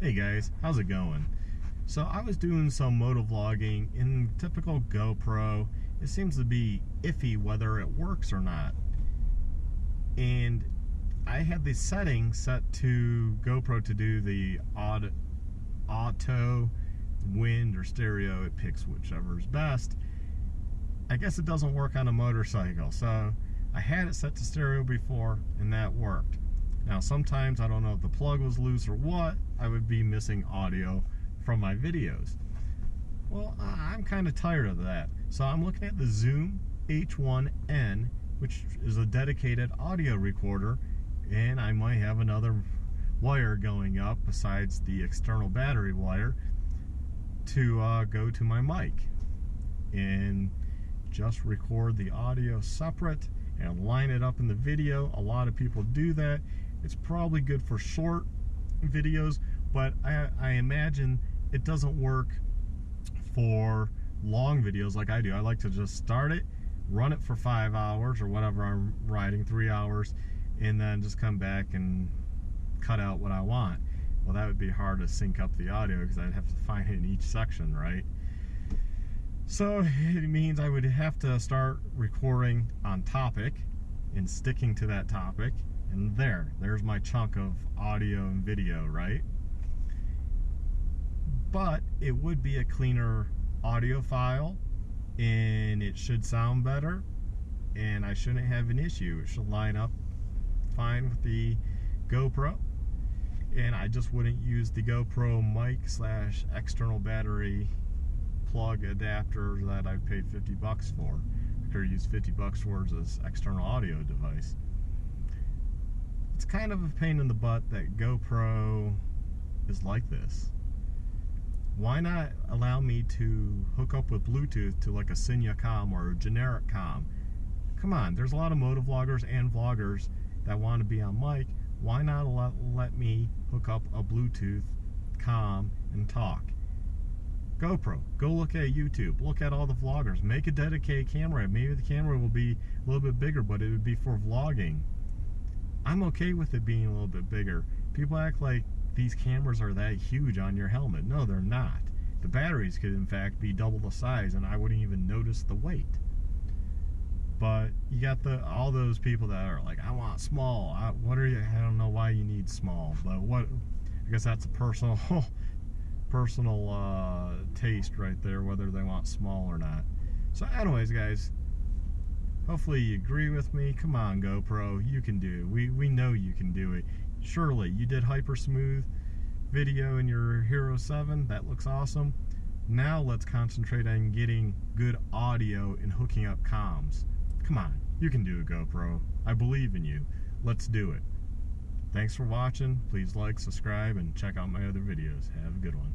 Hey guys, how's it going? So I was doing some motovlogging in typical GoPro. It seems to be iffy whether it works or not. And I had the setting set to GoPro to do the auto, wind, or stereo. It picks whichever is best. I guess it doesn't work on a motorcycle. So I had it set to stereo before and that worked. Now sometimes, I don't know if the plug was loose or what, I would be missing audio from my videos. Well, I'm kind of tired of that. So I'm looking at the Zoom H1N, which is a dedicated audio recorder, and I might have another wire going up besides the external battery wire to go to my mic and just record the audio separate and line it up in the video. A lot of people do that. It's probably good for short videos, but I imagine it doesn't work for long videos like I do. I like to just start it, run it for 5 hours or whatever I'm riding, 3 hours, and then just come back and cut out what I want. Well, that would be hard to sync up the audio because I'd have to find it in each section, right? So it means I would have to start recording on topic and sticking to that topic, and there's my chunk of audio and video, right? But it would be a cleaner audio file and it should sound better and I shouldn't have an issue. It should line up fine with the GoPro, and I just wouldn't use the GoPro mic / external battery plug adapter that I paid 50 bucks for. I could use 50 bucks towards this external audio device. It's kind of a pain in the butt that GoPro is like this. Why not allow me to hook up with Bluetooth to like a Signia comm or a generic comm? Come on, there's a lot of motovloggers and vloggers that want to be on mic. Why not let me hook up a Bluetooth comm and talk? GoPro, go look at YouTube, look at all the vloggers, make a dedicated camera. Maybe the camera will be a little bit bigger, but it would be for vlogging. I'm okay with it being a little bit bigger. People act like these cameras are that huge on your helmet. No, they're not. The batteries could in fact be double the size and I wouldn't even notice the weight. But you got all those people that are like, I want small. I don't know why you need small, but what? I guess that's a personal taste right there, whether they want small or not. So anyways, guys, hopefully you agree with me. Come on, GoPro, you can do it. We know you can do it. Surely, you did hyper smooth video in your Hero 7. That looks awesome. Now let's concentrate on getting good audio and hooking up comms. Come on, you can do it, GoPro. I believe in you. Let's do it. Thanks for watching. Please like, subscribe, and check out my other videos. Have a good one.